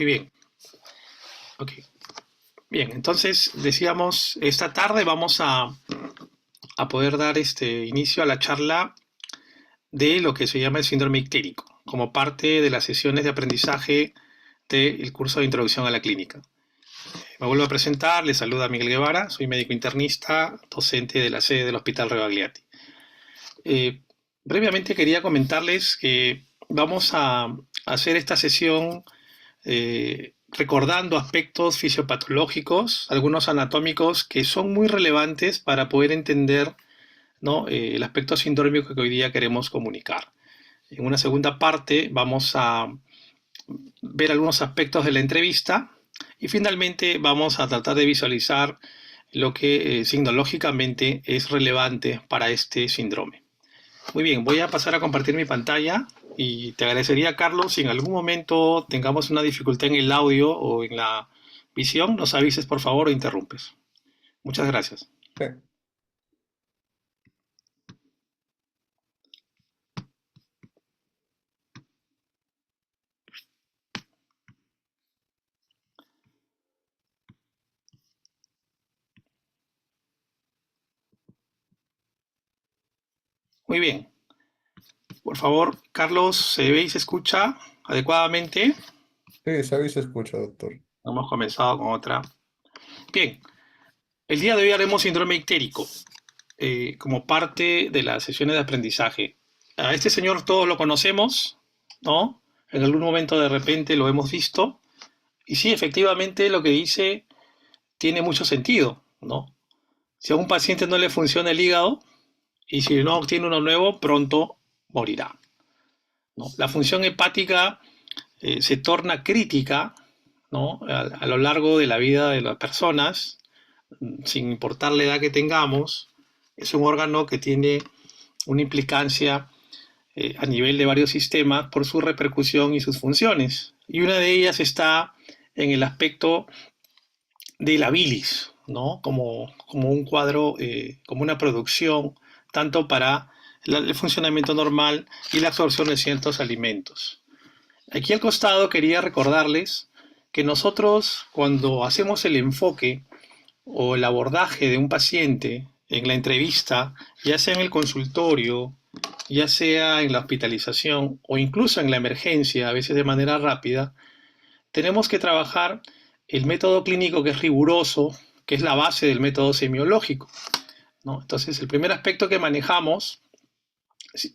Muy bien. Ok. Bien, entonces decíamos, esta tarde vamos a poder dar inicio a la charla de lo que se llama el síndrome ictérico, como parte de las sesiones de aprendizaje del curso de introducción a la clínica. Me vuelvo a presentar, les saluda Miguel Guevara, soy médico internista, docente de la sede del Hospital Rebagliati. Brevemente quería comentarles que vamos a hacer esta sesión recordando aspectos fisiopatológicos, algunos anatómicos que son muy relevantes para poder entender, ¿no?, el aspecto sindrómico que hoy día queremos comunicar. En una segunda parte vamos a ver algunos aspectos de la entrevista y finalmente vamos a tratar de visualizar lo que signológicamente es relevante para este síndrome. Muy bien, voy a pasar a compartir mi pantalla y te agradecería, Carlos, si en algún momento tengamos una dificultad en el audio o en la visión, nos avises por favor o interrumpes. Muchas gracias. Sí. Muy bien. Por favor, Carlos, ¿se ve y se escucha adecuadamente? Sí, se se escucha, doctor. Hemos comenzado con otra. Bien, el día de hoy haremos síndrome ictérico como parte de las sesiones de aprendizaje. A este señor todos lo conocemos, ¿no? En algún momento de repente lo hemos visto. Y sí, efectivamente lo que dice tiene mucho sentido, ¿no? Si a un paciente no le funciona el hígado y si no obtiene uno nuevo, pronto morirá, ¿no? La función hepática se torna crítica, ¿no?, a lo largo de la vida de las personas, sin importar la edad que tengamos. Es un órgano que tiene una implicancia a nivel de varios sistemas por su repercusión y sus funciones. Y una de ellas está en el aspecto de la bilis, ¿no?, como un cuadro, como una producción, tanto para el funcionamiento normal y la absorción de ciertos alimentos. Aquí al costado quería recordarles que nosotros, cuando hacemos el enfoque o el abordaje de un paciente en la entrevista, ya sea en el consultorio, ya sea en la hospitalización o incluso en la emergencia, a veces de manera rápida, tenemos que trabajar el método clínico, que es riguroso, que es la base del método semiológico, ¿no? Entonces, el primer aspecto que manejamos,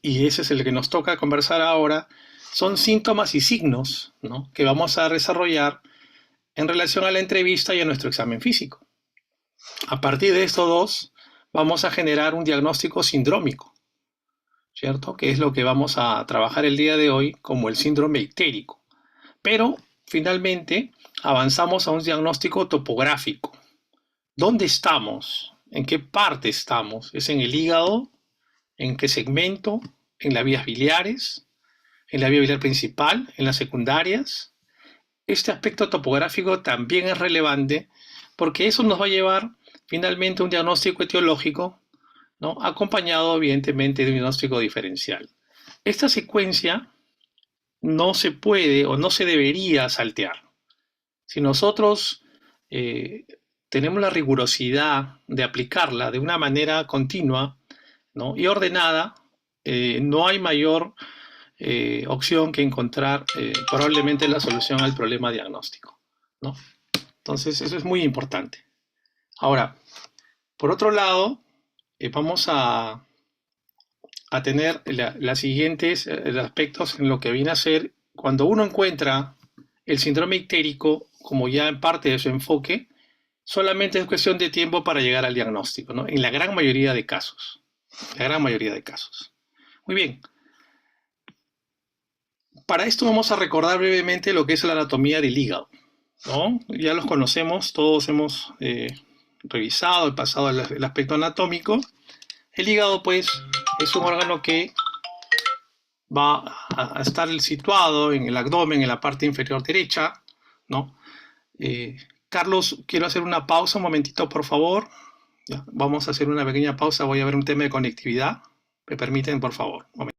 y ese es el que nos toca conversar ahora, son síntomas y signos, ¿no?, que vamos a desarrollar en relación a la entrevista y a nuestro examen físico. A partir de estos dos, vamos a generar un diagnóstico sindrómico, ¿cierto?, que es lo que vamos a trabajar el día de hoy como el síndrome ictérico. Pero, finalmente, avanzamos a un diagnóstico topográfico. ¿Dónde estamos? ¿En qué parte estamos? ¿Es en el hígado? ¿En qué segmento? ¿En las vías biliares? ¿En la vía biliar principal? ¿En las secundarias? Este aspecto topográfico también es relevante porque eso nos va a llevar finalmente a un diagnóstico etiológico, ¿no?, acompañado evidentemente de un diagnóstico diferencial. Esta secuencia no se puede o no se debería saltear. Si nosotros tenemos la rigurosidad de aplicarla de una manera continua, ¿no?, y ordenada, no hay mayor opción que encontrar probablemente la solución al problema diagnóstico, ¿no? Entonces, eso es muy importante. Ahora, por otro lado, vamos a tener las siguientes aspectos en lo que viene a ser cuando uno encuentra el síndrome ictérico como ya en parte de su enfoque. Solamente es cuestión de tiempo para llegar al diagnóstico, ¿no?, en la gran mayoría de casos. La gran mayoría de casos. Muy bien. Para esto vamos a recordar brevemente lo que es la anatomía del hígado, ¿no? Ya los conocemos, todos hemos revisado, pasado el aspecto anatómico. El hígado, pues, es un órgano que va a estar situado en el abdomen, en la parte inferior derecha, ¿no? Carlos, quiero hacer una pausa un momentito, por favor. Ya, vamos a hacer una pequeña pausa, voy a ver un tema de conectividad. ¿Me permiten, por favor? Un momento.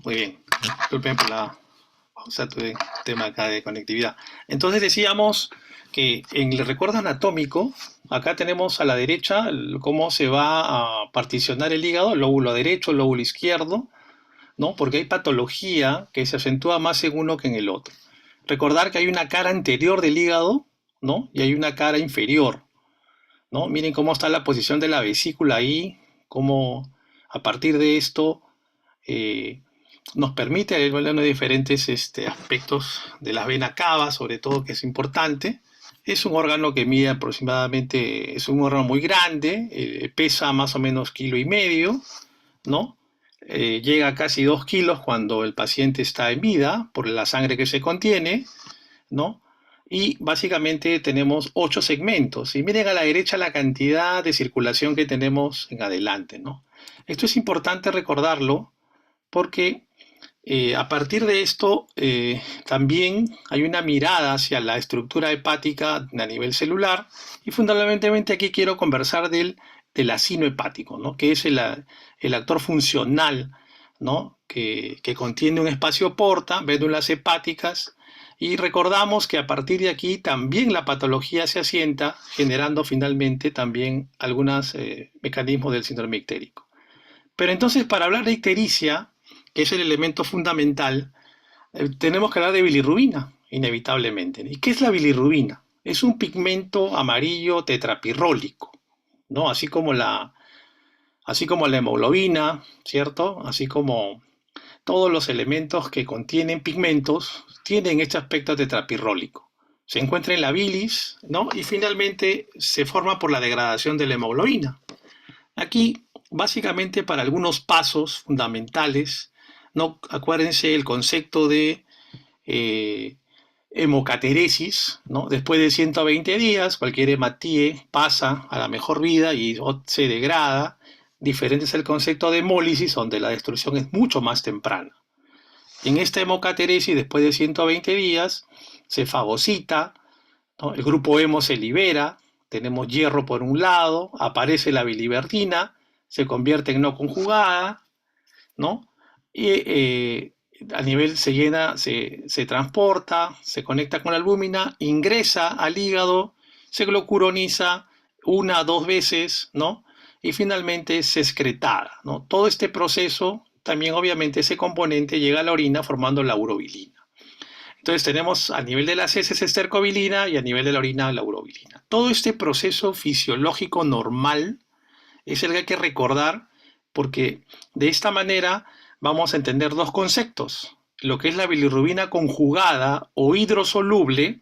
Muy bien. Disculpen por la pausa, tuve un tema acá de conectividad. Entonces decíamos que en el recuerdo anatómico, acá tenemos a la derecha cómo se va a particionar el hígado, el lóbulo derecho, el lóbulo izquierdo, ¿no? Porque hay patología que se acentúa más en uno que en el otro. Recordar que hay una cara anterior del hígado, ¿no? Y hay una cara inferior, ¿no? Miren cómo está la posición de la vesícula ahí, cómo a partir de esto eh, nos permite ir hablando de diferentes aspectos de la vena cava, sobre todo, que es importante. Es un órgano que mide aproximadamente, es un órgano muy grande, pesa más o menos 1,5 kilos, ¿no? Llega a casi 2 kilos cuando el paciente está en vida por la sangre que se contiene, ¿no? Y básicamente tenemos 8 segmentos. Y miren a la derecha la cantidad de circulación que tenemos en adelante, ¿no? Esto es importante recordarlo porque a partir de esto también hay una mirada hacia la estructura hepática a nivel celular y fundamentalmente aquí quiero conversar del acino hepático, ¿no? Que es el actor funcional, ¿no? Que contiene un espacio porta, médulas hepáticas, y recordamos que a partir de aquí también la patología se asienta, generando finalmente también algunos mecanismos del síndrome ictérico. Pero entonces, para hablar de ictericia, que es el elemento fundamental, tenemos que hablar de bilirrubina, inevitablemente. ¿Y qué es la bilirrubina? Es un pigmento amarillo tetrapirrólico, ¿no? Así como la hemoglobina, ¿cierto? Así como todos los elementos que contienen pigmentos tienen este aspecto tetrapirrólico. Se encuentra en la bilis, ¿no? Y finalmente se forma por la degradación de la hemoglobina. Aquí, básicamente, para algunos pasos fundamentales, ¿no? Acuérdense el concepto de eh, hemocateresis, ¿no? Después de 120 días, cualquier hematíe pasa a la mejor vida y se degrada. Diferente es el concepto de hemólisis, donde la destrucción es mucho más temprana. En esta hemocateresis, después de 120 días, se fagocita, ¿no? El grupo hemo se libera, tenemos hierro por un lado, aparece la biliverdina, se convierte en no conjugada, ¿no? Y a nivel se llena, se transporta, se conecta con la albúmina, ingresa al hígado, se glucuroniza 1 o 2 veces, ¿no? Y finalmente es excretada, ¿no? Todo este proceso, también obviamente ese componente llega a la orina formando la urobilina. Entonces tenemos a nivel de las heces estercobilina y a nivel de la orina la urobilina. Todo este proceso fisiológico normal es el que hay que recordar porque de esta manera vamos a entender dos conceptos. Lo que es la bilirrubina conjugada o hidrosoluble,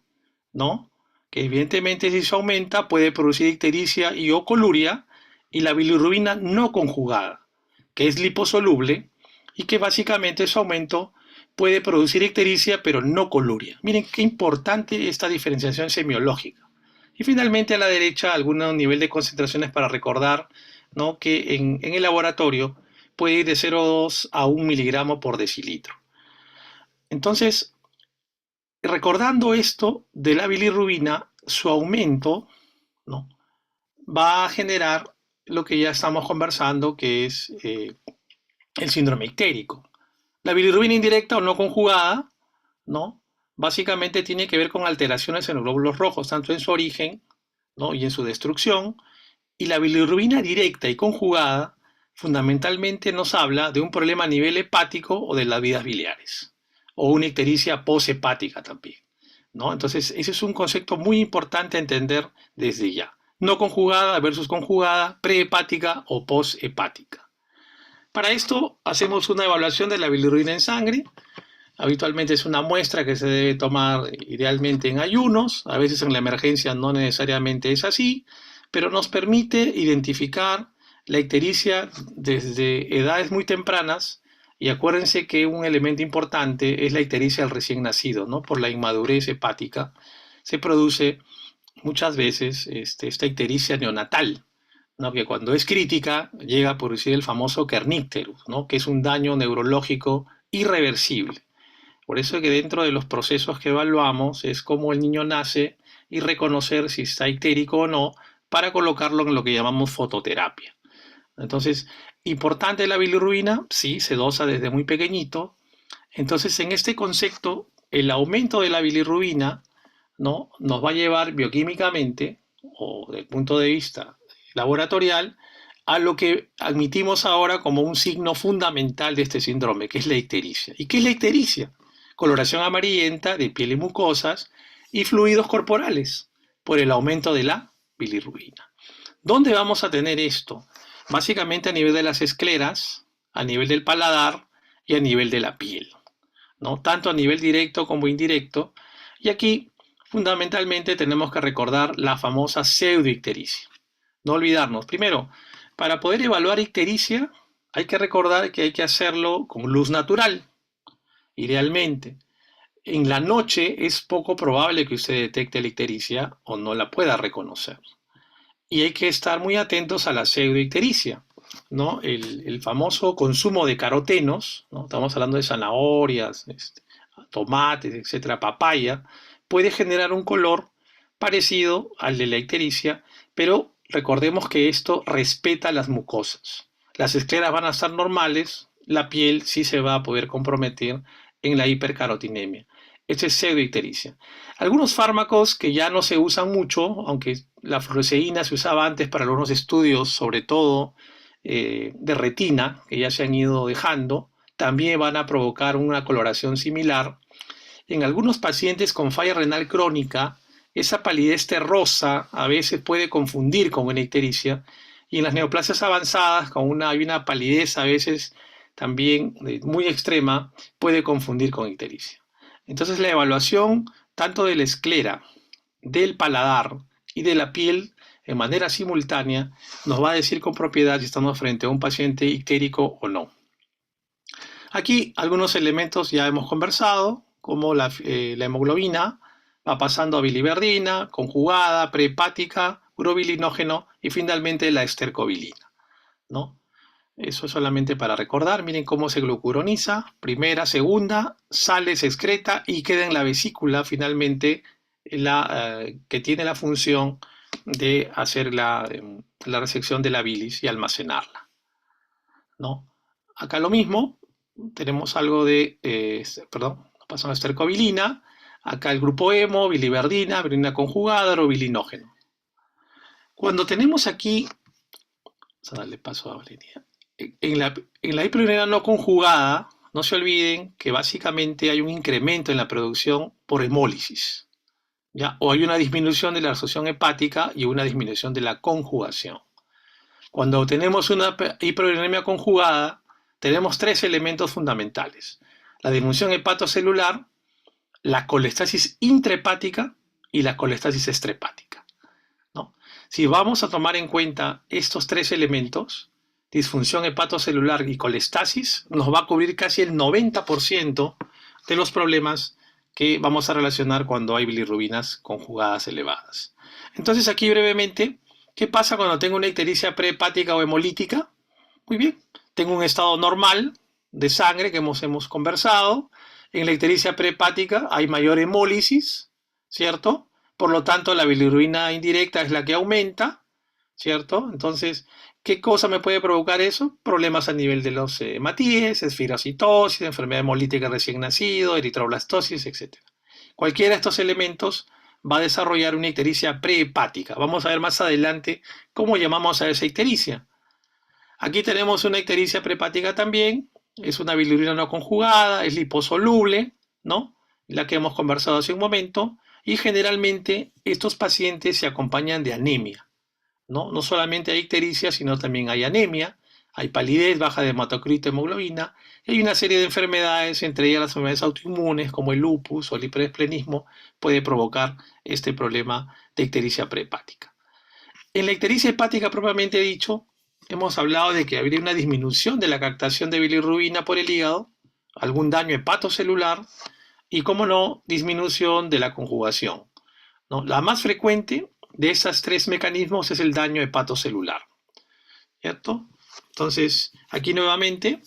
¿no? Que evidentemente si se aumenta puede producir ictericia y o coluria, y la bilirrubina no conjugada, que es liposoluble y que básicamente su aumento puede producir ictericia pero no coluria. Miren qué importante esta diferenciación semiológica. Y finalmente a la derecha algún nivel de concentraciones para recordar, ¿no? Que en el laboratorio puede ir de 0,2 a 1 miligramo por decilitro. Entonces, recordando esto de la bilirrubina, su aumento, ¿no? Va a generar lo que ya estamos conversando, que es el síndrome ictérico. La bilirrubina indirecta o no conjugada, ¿no? Básicamente tiene que ver con alteraciones en los glóbulos rojos, tanto en su origen, ¿no? Y en su destrucción. Y la bilirrubina directa y conjugada fundamentalmente nos habla de un problema a nivel hepático o de las vías biliares, o una ictericia poshepática también, ¿no? Entonces, ese es un concepto muy importante a entender desde ya. No conjugada versus conjugada, prehepática o poshepática. Para esto, hacemos una evaluación de la bilirrubina en sangre. Habitualmente es una muestra que se debe tomar idealmente en ayunos, a veces en la emergencia no necesariamente es así, pero nos permite identificar la ictericia desde edades muy tempranas y acuérdense que un elemento importante es la ictericia del recién nacido, ¿no? Por la inmadurez hepática se produce muchas veces esta ictericia neonatal, ¿no? Que cuando es crítica llega a producir el famoso kernicterus, ¿no? Que es un daño neurológico irreversible. Por eso es que dentro de los procesos que evaluamos es cómo el niño nace y reconocer si está ictérico o no para colocarlo en lo que llamamos fototerapia. Entonces, importante la bilirrubina, sí, se dosa desde muy pequeñito. Entonces, en este concepto, el aumento de la bilirrubina, ¿no?, nos va a llevar bioquímicamente, o desde el punto de vista laboratorial, a lo que admitimos ahora como un signo fundamental de este síndrome, que es la ictericia. ¿Y qué es la ictericia? Coloración amarillenta de piel y mucosas y fluidos corporales por el aumento de la bilirrubina. ¿Dónde vamos a tener esto? Básicamente a nivel de las escleras, a nivel del paladar y a nivel de la piel, ¿no? Tanto a nivel directo como indirecto. Y aquí, fundamentalmente, tenemos que recordar la famosa pseudoictericia. No olvidarnos. Primero, para poder evaluar ictericia, hay que recordar que hay que hacerlo con luz natural, idealmente. En la noche es poco probable que usted detecte la ictericia o no la pueda reconocer. Y hay que estar muy atentos a la pseudoictericia, ¿no? El famoso consumo de carotenos, ¿no? Estamos hablando de zanahorias, tomates, etcétera, papaya, puede generar un color parecido al de la ictericia, pero recordemos que esto respeta las mucosas. Las escleras van a estar normales, la piel sí se va a poder comprometer en la hipercarotinemia. Esto es pseudoictericia. Algunos fármacos que ya no se usan mucho, aunque la fluoresceína se usaba antes para algunos estudios, sobre todo de retina, que ya se han ido dejando, también van a provocar una coloración similar. En algunos pacientes con falla renal crónica, esa palidez terrosa a veces puede confundir con una ictericia, y en las neoplasias avanzadas, hay una palidez a veces también muy extrema, puede confundir con ictericia. Entonces la evaluación tanto de la esclera, del paladar y de la piel en manera simultánea nos va a decir con propiedad si estamos frente a un paciente ictérico o no. Aquí algunos elementos ya hemos conversado, como la hemoglobina va pasando a biliverdina, conjugada, prehepática, urobilinógeno y finalmente la estercobilina, ¿no? Eso es solamente para recordar. Miren cómo se glucuroniza. Primera, segunda, sale, se excreta y queda en la vesícula finalmente que tiene la función de hacer la resección de la bilis y almacenarla, ¿no? Acá lo mismo. Tenemos algo de, pasamos a estercobilina. Acá el grupo hemo, biliverdina, bilirrubina conjugada, urobilinógeno. Cuando tenemos aquí, vamos a darle paso a Valeria. En la hiperurina no conjugada, no se olviden que básicamente hay un incremento en la producción por hemólisis, ¿ya? O hay una disminución de la absorción hepática y una disminución de la conjugación. Cuando tenemos una hiperurinemia conjugada, tenemos tres elementos fundamentales: la disminución hepatocelular, la colestasis intrahepática y la colestasis extrahepática, ¿no? Si vamos a tomar en cuenta estos tres elementos, disfunción hepatocelular y colestasis, nos va a cubrir casi el 90% de los problemas que vamos a relacionar cuando hay bilirrubinas conjugadas elevadas. Entonces aquí brevemente, ¿qué pasa cuando tengo una ictericia prehepática o hemolítica? Muy bien, tengo un estado normal de sangre que hemos conversado. En la ictericia prehepática hay mayor hemólisis, ¿cierto? Por lo tanto, la bilirrubina indirecta es la que aumenta, ¿cierto? Entonces, ¿qué cosa me puede provocar eso? Problemas a nivel de los hematíes, esferocitosis, enfermedad hemolítica recién nacido, eritroblastosis, etc. Cualquiera de estos elementos va a desarrollar una ictericia prehepática. Vamos a ver más adelante cómo llamamos a esa ictericia. Aquí tenemos una ictericia prehepática también, es una bilirrubina no conjugada, es liposoluble, ¿no? La que hemos conversado hace un momento, y generalmente estos pacientes se acompañan de anemia, ¿no? No solamente hay ictericia, sino también hay anemia, hay palidez, baja de hematocrito, hemoglobina, y hay una serie de enfermedades, entre ellas las enfermedades autoinmunes como el lupus o el hiperesplenismo, puede provocar este problema de ictericia prehepática. En la ictericia hepática propiamente dicho, hemos hablado de que habría una disminución de la captación de bilirrubina por el hígado, algún daño hepatocelular y, como no, disminución de la conjugación, ¿no? La más frecuente de esos tres mecanismos es el daño hepatocelular, ¿cierto? Entonces, aquí nuevamente,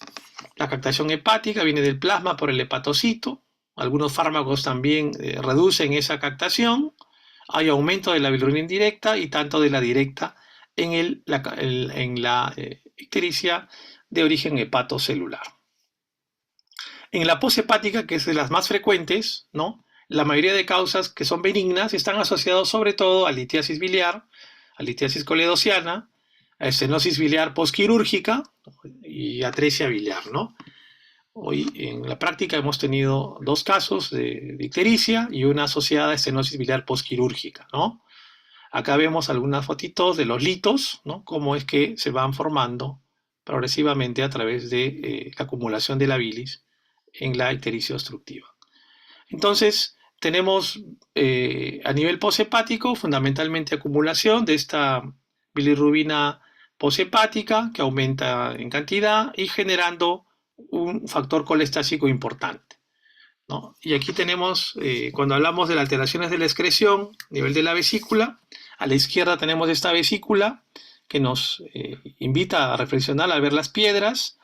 la captación hepática viene del plasma por el hepatocito. Algunos fármacos también reducen esa captación. Hay aumento de la bilirrubina indirecta y tanto de la directa en ictericia de origen hepatocelular. En la poshepática, que es de las más frecuentes, ¿no? La mayoría de causas que son benignas están asociadas sobre todo a litiasis biliar, a litiasis coledociana, a estenosis biliar postquirúrgica y atresia biliar, ¿no? Hoy en la práctica hemos tenido 2 casos de ictericia y una asociada a estenosis biliar postquirúrgica, ¿no? Acá vemos algunas fotitos de los litos, ¿no? Cómo es que se van formando progresivamente a través de la acumulación de la bilis en la ictericia obstructiva. Entonces, tenemos a nivel poshepático fundamentalmente acumulación de esta bilirrubina poshepática que aumenta en cantidad y generando un factor colestásico importante, ¿no? Y aquí tenemos, cuando hablamos de las alteraciones de la excreción a nivel de la vesícula, a la izquierda tenemos esta vesícula que nos invita a reflexionar al ver las piedras,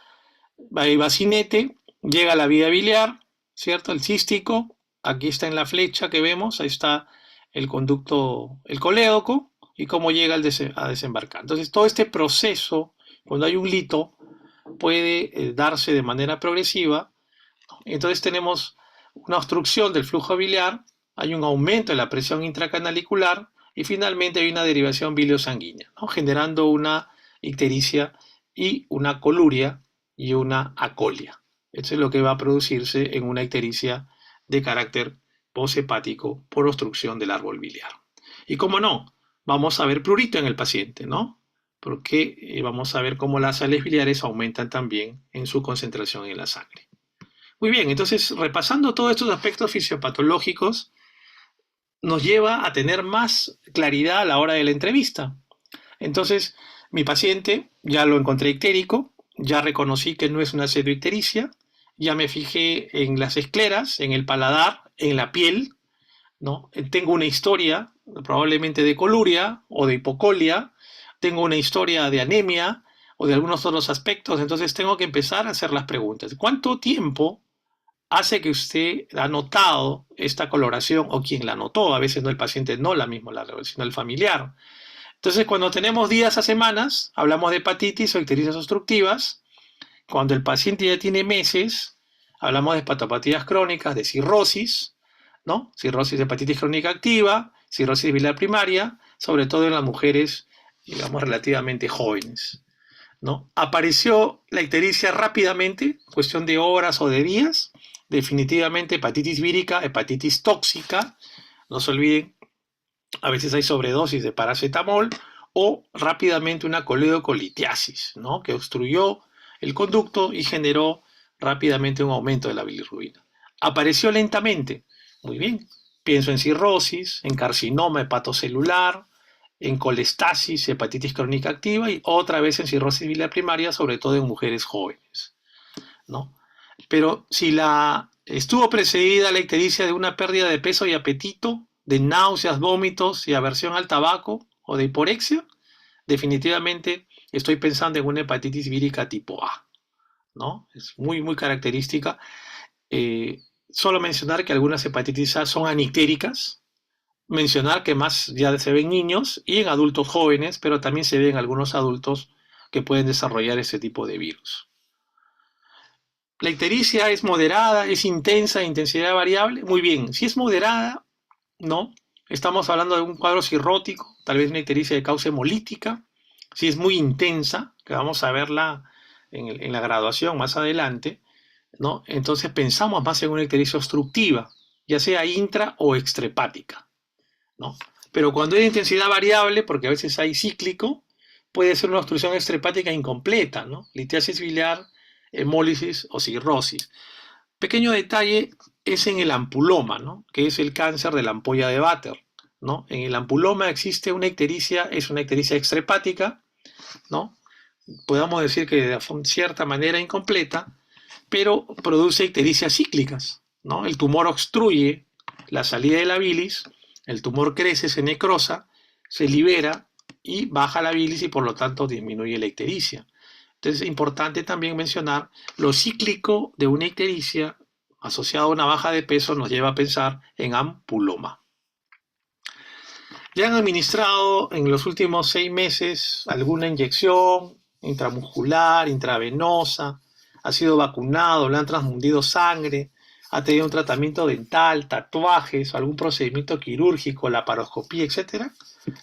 hay bacinete, llega a la vía biliar, ¿cierto? El cístico, aquí está en la flecha que vemos, ahí está el conducto, el colédoco, y cómo llega a desembarcar. Entonces, todo este proceso, cuando hay un lito, puede darse de manera progresiva. Entonces tenemos una obstrucción del flujo biliar, hay un aumento de la presión intracanalicular y finalmente hay una derivación biliosanguínea, ¿no? Generando una ictericia y una coluria y una acolia. Eso es lo que va a producirse en una ictericia de carácter poshepático por obstrucción del árbol biliar. Y cómo no, vamos a ver prurito en el paciente, ¿no? Porque vamos a ver cómo las sales biliares aumentan también en su concentración en la sangre. Muy bien, entonces repasando todos estos aspectos fisiopatológicos nos lleva a tener más claridad a la hora de la entrevista. Entonces, mi paciente ya lo encontré ictérico, ya reconocí que no es una pseudoictericia, ya me fijé en las escleras, en el paladar, en la piel, ¿no? Tengo una historia probablemente de coluria o de hipocolia, tengo una historia de anemia o de algunos otros aspectos, entonces tengo que empezar a hacer las preguntas. ¿Cuánto tiempo hace que usted ha notado esta coloración o quien la notó? A veces no el paciente no la misma, sino el familiar. Entonces, cuando tenemos días a semanas, hablamos de hepatitis o ictericias obstructivas. Cuando el paciente ya tiene meses, hablamos de hepatopatías crónicas, de cirrosis, ¿no? Cirrosis de hepatitis crónica activa, cirrosis biliar primaria, sobre todo en las mujeres, digamos, relativamente jóvenes, ¿no? Apareció la ictericia rápidamente, cuestión de horas o de días. Definitivamente hepatitis vírica, hepatitis tóxica, no se olviden, a veces hay sobredosis de paracetamol o rápidamente una coledocolitiasis, ¿no? Que obstruyó el conducto y generó rápidamente un aumento de la bilirrubina. Apareció lentamente, muy bien, pienso en cirrosis, en carcinoma hepatocelular, en colestasis, hepatitis crónica activa y otra vez en cirrosis biliar primaria, sobre todo en mujeres jóvenes, ¿no? Pero si estuvo precedida la ictericia de una pérdida de peso y apetito, de náuseas, vómitos y aversión al tabaco o de hiporexia, definitivamente estoy pensando en una hepatitis vírica tipo A, ¿no? Es muy, muy característica. Solo mencionar que algunas hepatitis A son anictéricas, mencionar que más ya se ven niños y en adultos jóvenes, pero también se ven algunos adultos que pueden desarrollar ese tipo de virus. La ictericia es moderada, es intensa, intensidad variable. Muy bien, si es moderada, ¿no? Estamos hablando de un cuadro cirrótico, tal vez una ictericia de causa hemolítica. Si es muy intensa, que vamos a verla en la graduación más adelante, ¿no? Entonces pensamos más en una ictericia obstructiva, ya sea intra o extrahepática, ¿no? Pero cuando hay intensidad variable, porque a veces hay cíclico, puede ser una obstrucción extrahepática incompleta, ¿no? Litiasis biliar, hemólisis o cirrosis. Pequeño detalle es en el ampuloma, ¿no? Que es el cáncer de la ampolla de Vater, ¿no? En el ampuloma existe una ictericia, es una ictericia extrahepática, ¿no? Podemos decir que de cierta manera incompleta, pero produce ictericias cíclicas, ¿no? El tumor obstruye la salida de la bilis, el tumor crece, se necrosa, se libera y baja la bilis y por lo tanto disminuye la ictericia. Entonces es importante también mencionar lo cíclico de una ictericia asociado a una baja de peso nos lleva a pensar en ampuloma. Ya han administrado en los últimos 6 meses alguna inyección intramuscular, intravenosa, ha sido vacunado, le han transfundido sangre, ha tenido un tratamiento dental, tatuajes, algún procedimiento quirúrgico, laparoscopía, etcétera,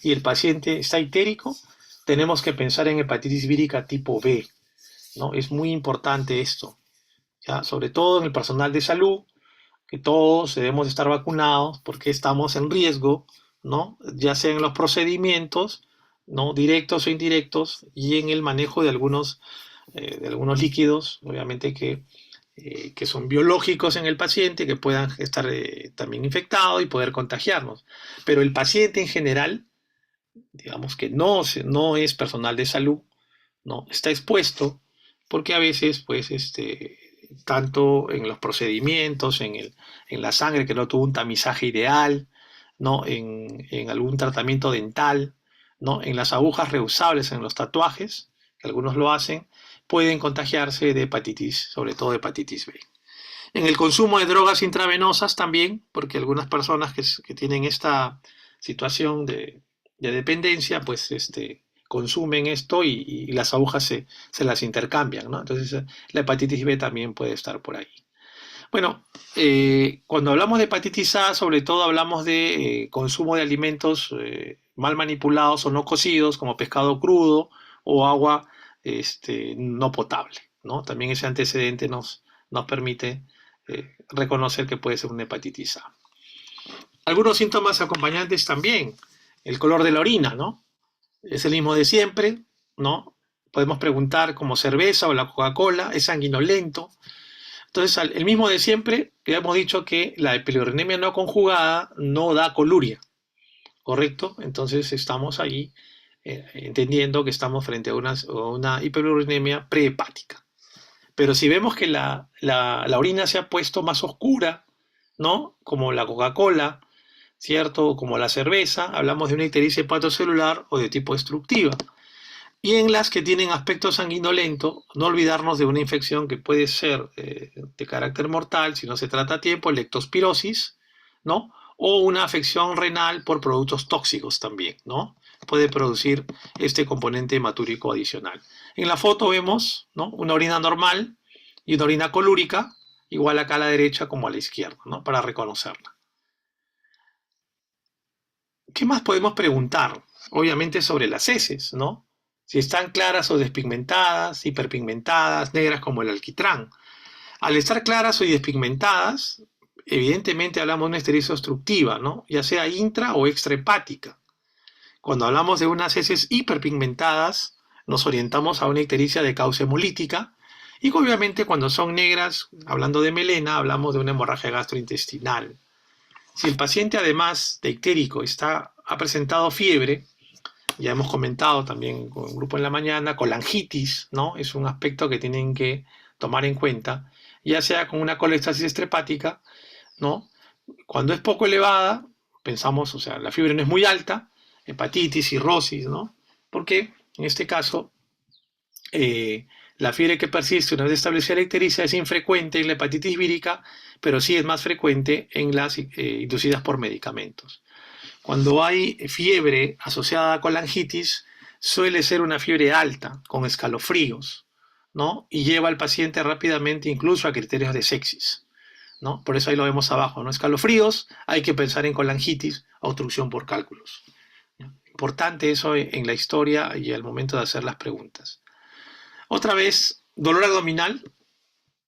y el paciente está itérico, tenemos que pensar en hepatitis vírica tipo B, ¿no? Es muy importante esto, ¿ya? Sobre todo en el personal de salud, que todos debemos estar vacunados porque estamos en riesgo, ¿no? Ya sea en los procedimientos, ¿no? Directos o indirectos, y en el manejo de algunos líquidos, obviamente que son biológicos en el paciente, que puedan estar también infectados y poder contagiarnos. Pero el paciente en general, digamos que no es personal de salud, ¿no? Está expuesto porque a veces, pues, tanto en los procedimientos, en la sangre que no tuvo un tamizaje ideal, ¿no? En algún tratamiento dental, ¿no? En las agujas reusables, en los tatuajes, que algunos lo hacen, pueden contagiarse de hepatitis, sobre todo de hepatitis B. En el consumo de drogas intravenosas también, porque algunas personas que tienen esta situación de dependencia, pues consumen esto y las agujas se las intercambian, ¿no? Entonces la hepatitis B también puede estar por ahí. Bueno, cuando hablamos de hepatitis A, sobre todo hablamos de consumo de alimentos mal manipulados o no cocidos, como pescado crudo o agua no potable, ¿no? También ese antecedente nos permite reconocer que puede ser una hepatitis A. Algunos síntomas acompañantes también, el color de la orina, ¿no? Es el mismo de siempre, ¿no? Podemos preguntar como cerveza o la Coca-Cola, es sanguinolento. Entonces, el mismo de siempre, ya hemos dicho que la epilurinemia no conjugada no da coluria, ¿correcto? Entonces estamos ahí entendiendo que estamos frente a una hiperurinemia prehepática. Pero si vemos que la orina se ha puesto más oscura, ¿no? Como la Coca-Cola, ¿cierto? O como la cerveza, hablamos de una ictericia hepatocelular o de tipo destructiva. Y en las que tienen aspecto sanguinolento, no olvidarnos de una infección que puede ser de carácter mortal si no se trata a tiempo, leptospirosis, ¿no? O una afección renal por productos tóxicos también, ¿no? Puede producir este componente hematúrico adicional. En la foto vemos, ¿no? Una orina normal y una orina colúrica, igual acá a la derecha como a la izquierda, ¿no? Para reconocerla. ¿Qué más podemos preguntar? Obviamente sobre las heces, ¿no? Si están claras o despigmentadas, hiperpigmentadas, negras como el alquitrán. Al estar claras o despigmentadas, evidentemente hablamos de una ictericia obstructiva, ¿no? Ya sea intra o extrahepática. Cuando hablamos de unas heces hiperpigmentadas, nos orientamos a una ictericia de causa hemolítica, y obviamente cuando son negras, hablando de melena, hablamos de una hemorragia gastrointestinal. Si el paciente además de ictérico ha presentado fiebre, ya hemos comentado también con el grupo en la mañana, colangitis, ¿no? Es un aspecto que tienen que tomar en cuenta, ya sea con una colestasis estrepática, ¿no? Cuando es poco elevada, pensamos, o sea, la fiebre no es muy alta, hepatitis, cirrosis, ¿no? Porque en este caso, la fiebre que persiste una vez establecida la ictericia es infrecuente en la hepatitis vírica, pero sí es más frecuente en las inducidas por medicamentos. Cuando hay fiebre asociada con colangitis, suele ser una fiebre alta, con escalofríos, ¿no? Y lleva al paciente rápidamente incluso a criterios de sepsis, ¿no? Por eso ahí lo vemos abajo, ¿no? Escalofríos, hay que pensar en colangitis, obstrucción por cálculos. Importante eso en la historia y al momento de hacer las preguntas. Otra vez, dolor abdominal,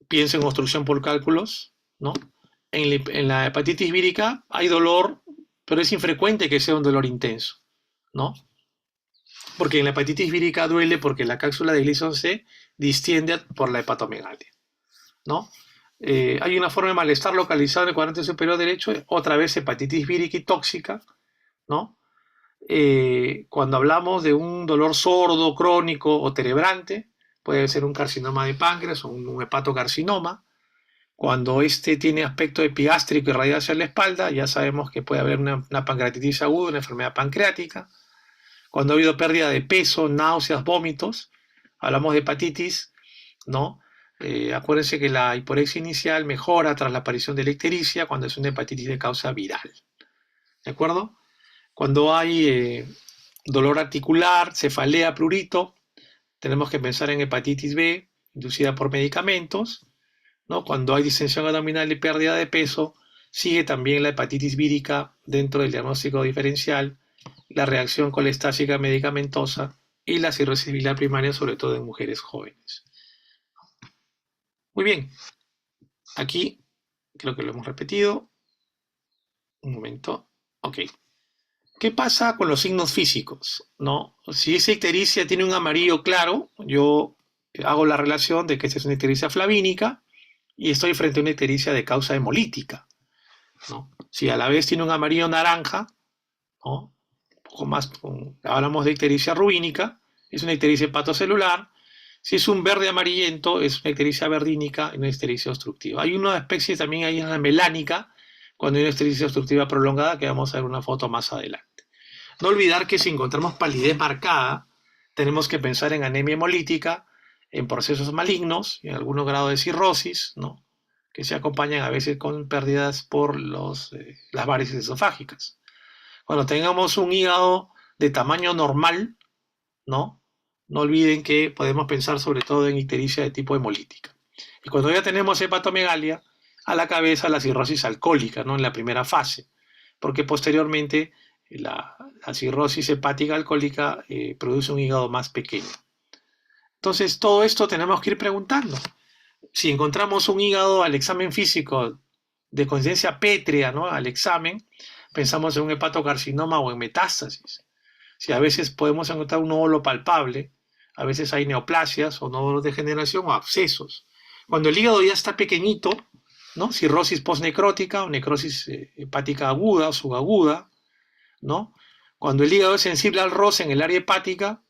piensa en obstrucción por cálculos, ¿no? En la hepatitis vírica hay dolor, pero es infrecuente que sea un dolor intenso, ¿no? Porque en la hepatitis vírica duele porque la cápsula de Gleason se distiende por la hepatomegalia, ¿no? Hay una forma de malestar localizada en el cuadrante superior derecho, otra vez hepatitis vírica y tóxica, ¿no? Cuando hablamos de un dolor sordo, crónico o terebrante, puede ser un carcinoma de páncreas o un hepatocarcinoma. Cuando tiene aspecto epigástrico y radial hacia la espalda, ya sabemos que puede haber una pancreatitis aguda, una enfermedad pancreática. Cuando ha habido pérdida de peso, náuseas, vómitos, hablamos de hepatitis, ¿no? Acuérdense que la hiporexia inicial mejora tras la aparición de la ictericia cuando es una hepatitis de causa viral. ¿De acuerdo? Cuando hay dolor articular, cefalea, prurito, Tenemos que pensar en hepatitis B, inducida por medicamentos, ¿no? Cuando hay distensión abdominal y pérdida de peso, sigue también la hepatitis vírica dentro del diagnóstico diferencial, la reacción colestática medicamentosa y la cirrosis biliar primaria, sobre todo en mujeres jóvenes. Muy bien, aquí creo que lo hemos repetido. Un momento. Ok. ¿Qué pasa con los signos físicos? ¿No? Si esa ictericia tiene un amarillo claro, yo hago la relación de que esta es una ictericia flavínica y estoy frente a una ictericia de causa hemolítica, ¿no? Si a la vez tiene un amarillo naranja, ¿no? Un poco más, hablamos de ictericia rubínica, es una ictericia hepatocelular. Si es un verde amarillento, es una ictericia verdínica y una ictericia obstructiva. Hay una especie también ahí en la melánica, cuando hay una ictericia obstructiva prolongada, que vamos a ver una foto más adelante. No olvidar que si encontramos palidez marcada, tenemos que pensar en anemia hemolítica, en procesos malignos, en algunos grados de cirrosis, ¿no? Que se acompañan a veces con pérdidas por las varices esofágicas. Cuando tengamos un hígado de tamaño normal, ¿no? No olviden que podemos pensar sobre todo en ictericia de tipo hemolítica. Y cuando ya tenemos hepatomegalia, a la cabeza la cirrosis alcohólica, ¿no? En la primera fase, porque posteriormente la cirrosis hepática alcohólica produce un hígado más pequeño. Entonces, todo esto tenemos que ir preguntando. Si encontramos un hígado al examen físico de consistencia pétrea, ¿no? Al examen, pensamos en un hepatocarcinoma o en metástasis. Si a veces podemos encontrar un nódulo palpable, a veces hay neoplasias o nódulos de degeneración o abscesos. Cuando el hígado ya está pequeñito, ¿no? Cirrosis postnecrótica o necrosis hepática aguda o subaguda, ¿no? Cuando el hígado es sensible al roce en el área hepática,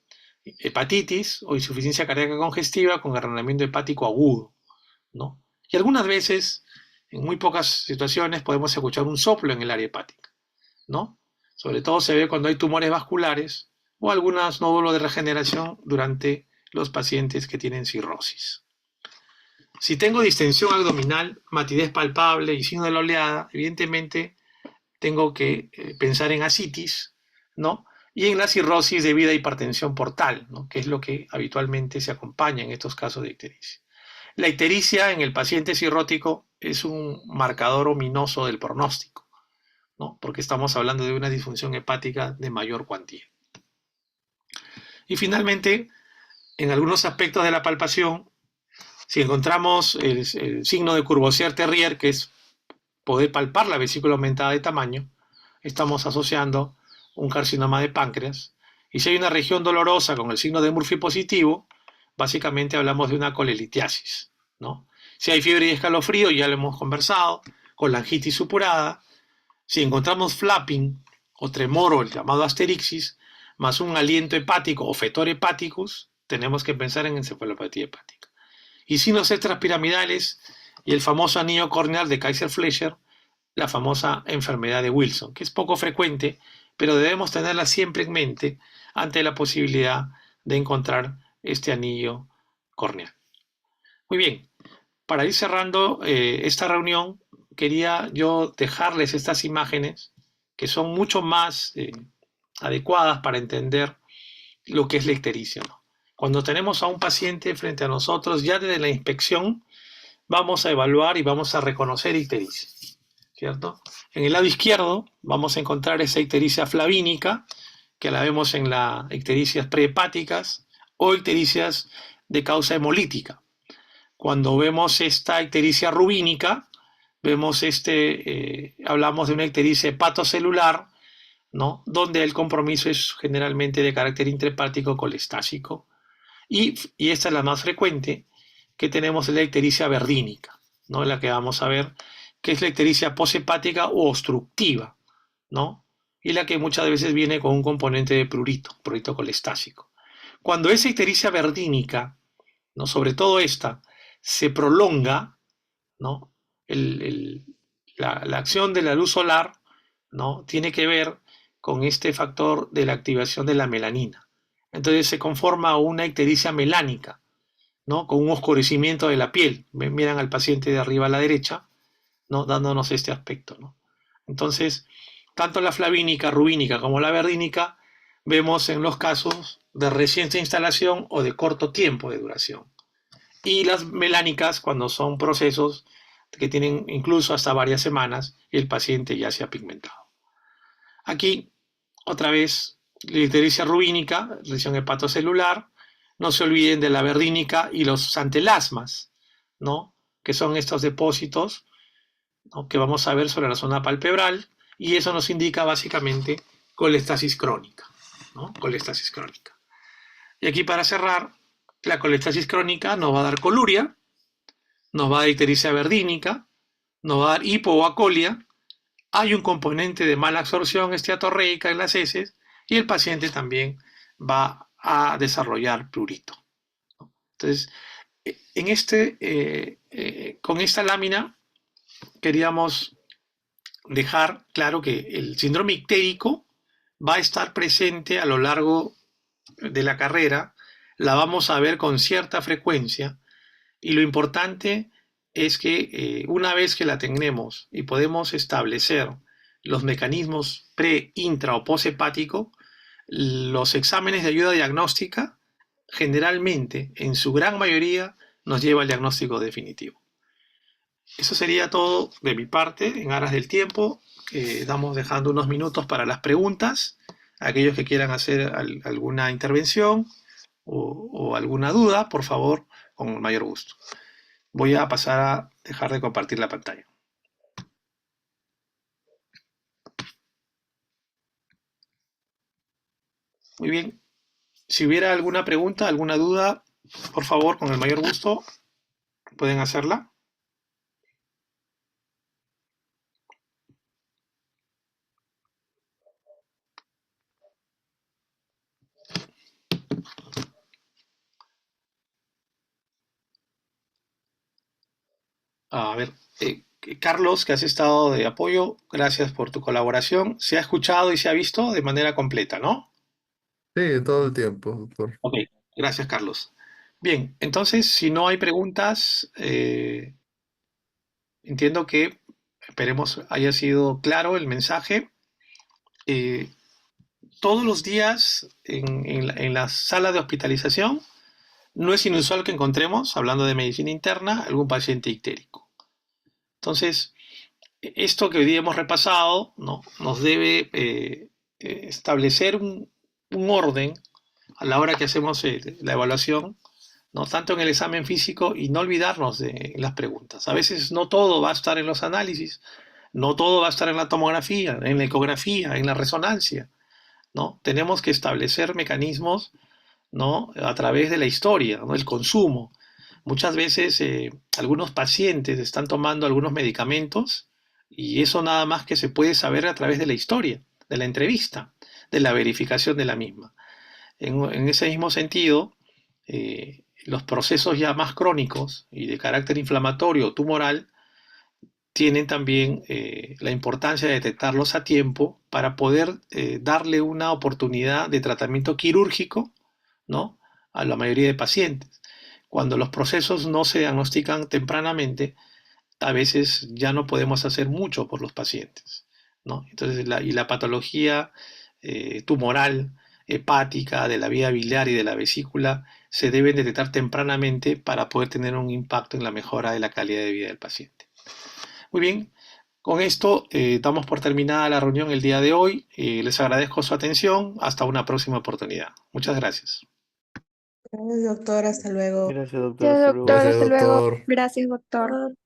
hepatitis o insuficiencia cardíaca congestiva con agranamiento hepático agudo, ¿no? Y algunas veces, en muy pocas situaciones, podemos escuchar un soplo en el área hepática, ¿no? Sobre todo se ve cuando hay tumores vasculares o algunos nódulos de regeneración durante los pacientes que tienen cirrosis. Si tengo distensión abdominal, matidez palpable y signo de la oleada, evidentemente tengo que pensar en ascitis, ¿no? Y en la cirrosis debido a hipertensión portal, ¿no? Que es lo que habitualmente se acompaña en estos casos de ictericia. La ictericia en el paciente cirrótico es un marcador ominoso del pronóstico, ¿no? Porque estamos hablando de una disfunción hepática de mayor cuantía. Y finalmente, en algunos aspectos de la palpación, si encontramos el signo de Courvoisier-Terrier, que es poder palpar la vesícula aumentada de tamaño, estamos asociando un carcinoma de páncreas. Y si hay una región dolorosa con el signo de Murphy positivo, básicamente hablamos de una colelitiasis, ¿no? Si hay fiebre y escalofrío, ya lo hemos conversado, colangitis supurada. Si encontramos flapping o tremor, el llamado asterixis, más un aliento hepático o fetor hepaticus, tenemos que pensar en encefalopatía hepática. Y signos extrapiramidales y el famoso anillo corneal de Kaiser-Fleischer, la famosa enfermedad de Wilson, que es poco frecuente, pero debemos tenerla siempre en mente ante la posibilidad de encontrar este anillo corneal. Muy bien, para ir cerrando esta reunión, quería yo dejarles estas imágenes que son mucho más adecuadas para entender lo que es la ictericia, ¿no? Cuando tenemos a un paciente frente a nosotros, ya desde la inspección vamos a evaluar y vamos a reconocer ictericia, ¿cierto? En el lado izquierdo vamos a encontrar esa ictericia flavínica, que la vemos en las ictericias prehepáticas o ictericias de causa hemolítica. Cuando vemos esta ictericia rubínica, vemos hablamos de una ictericia hepatocelular, ¿no? Donde el compromiso es generalmente de carácter intrahepático colestásico. Y esta es la más frecuente, que tenemos la ictericia verdínica, ¿no? La que vamos a ver, que es la ictericia poshepática o obstructiva, ¿no? Y la que muchas veces viene con un componente de prurito colestásico. Cuando esa ictericia verdínica, ¿no? Sobre todo esta, se prolonga, ¿no? La acción de la luz solar, ¿no? Tiene que ver con este factor de la activación de la melanina. Entonces se conforma una ictericia melánica, ¿no? Con un oscurecimiento de la piel. Miran al paciente de arriba a la derecha, ¿no? Dándonos este aspecto, ¿no? Entonces, tanto la flavínica, rubínica como la verdínica, vemos en los casos de reciente instalación o de corto tiempo de duración. Y las melánicas cuando son procesos que tienen incluso hasta varias semanas y el paciente ya se ha pigmentado. Aquí, otra vez, la ictericia rubínica, lesión hepatocelular. No se olviden de la verdínica y los antelasmas, ¿no? Que son estos depósitos, ¿no?, que vamos a ver sobre la zona palpebral, y eso nos indica básicamente colestasis crónica, ¿no? Colestasis crónica. Y aquí, para cerrar, la colestasis crónica nos va a dar coluria, nos va a dar ictericia verdínica, nos va a dar hipoacolia. Hay un componente de mala absorción esteatorreica en las heces y el paciente también va a desarrollar prurito. Entonces, con esta lámina queríamos dejar claro que el síndrome ictérico va a estar presente a lo largo de la carrera, la vamos a ver con cierta frecuencia, y lo importante es que una vez que la tenemos y podemos establecer los mecanismos pre, intra o poshepático, los exámenes de ayuda diagnóstica generalmente, en su gran mayoría, nos lleva al diagnóstico definitivo. Eso sería todo de mi parte en aras del tiempo. Estamos dejando unos minutos para las preguntas. Aquellos que quieran hacer alguna intervención o alguna duda, por favor, con el mayor gusto. Voy a pasar a dejar de compartir la pantalla. Muy bien. Si hubiera alguna pregunta, alguna duda, por favor, con el mayor gusto, pueden hacerla. A ver, Carlos, que has estado de apoyo, gracias por tu colaboración. Se ha escuchado y se ha visto de manera completa, ¿no? Sí, todo el tiempo, doctor. Ok, gracias, Carlos. Bien, entonces, si no hay preguntas, entiendo que, esperemos, haya sido claro el mensaje. Todos los días en la sala de hospitalización no es inusual que encontremos, hablando de medicina interna, algún paciente ictérico. Entonces, esto que hoy día hemos repasado, ¿no?, nos debe establecer un orden a la hora que hacemos la evaluación, ¿no?, tanto en el examen físico, y no olvidarnos de las preguntas. A veces no todo va a estar en los análisis, no todo va a estar en la tomografía, en la ecografía, en la resonancia, ¿no? Tenemos que establecer mecanismos, ¿no?, a través de la historia, ¿no?, el consumo. Muchas veces algunos pacientes están tomando algunos medicamentos y eso nada más que se puede saber a través de la historia, de la entrevista, de la verificación de la misma. En ese mismo sentido, los procesos ya más crónicos y de carácter inflamatorio o tumoral tienen también la importancia de detectarlos a tiempo para poder darle una oportunidad de tratamiento quirúrgico, ¿no?, a la mayoría de pacientes. Cuando los procesos no se diagnostican tempranamente, a veces ya no podemos hacer mucho por los pacientes, ¿no? Entonces, la patología tumoral, hepática, de la vía biliar y de la vesícula se deben detectar tempranamente para poder tener un impacto en la mejora de la calidad de vida del paciente. Muy bien, con esto damos por terminada la reunión el día de hoy. Les agradezco su atención. Hasta una próxima oportunidad. Muchas gracias. Gracias, doctor. Hasta luego. Gracias, doctor. Gracias, Hasta doctor. luego. Gracias, Hasta luego. doctor. Gracias, doctor.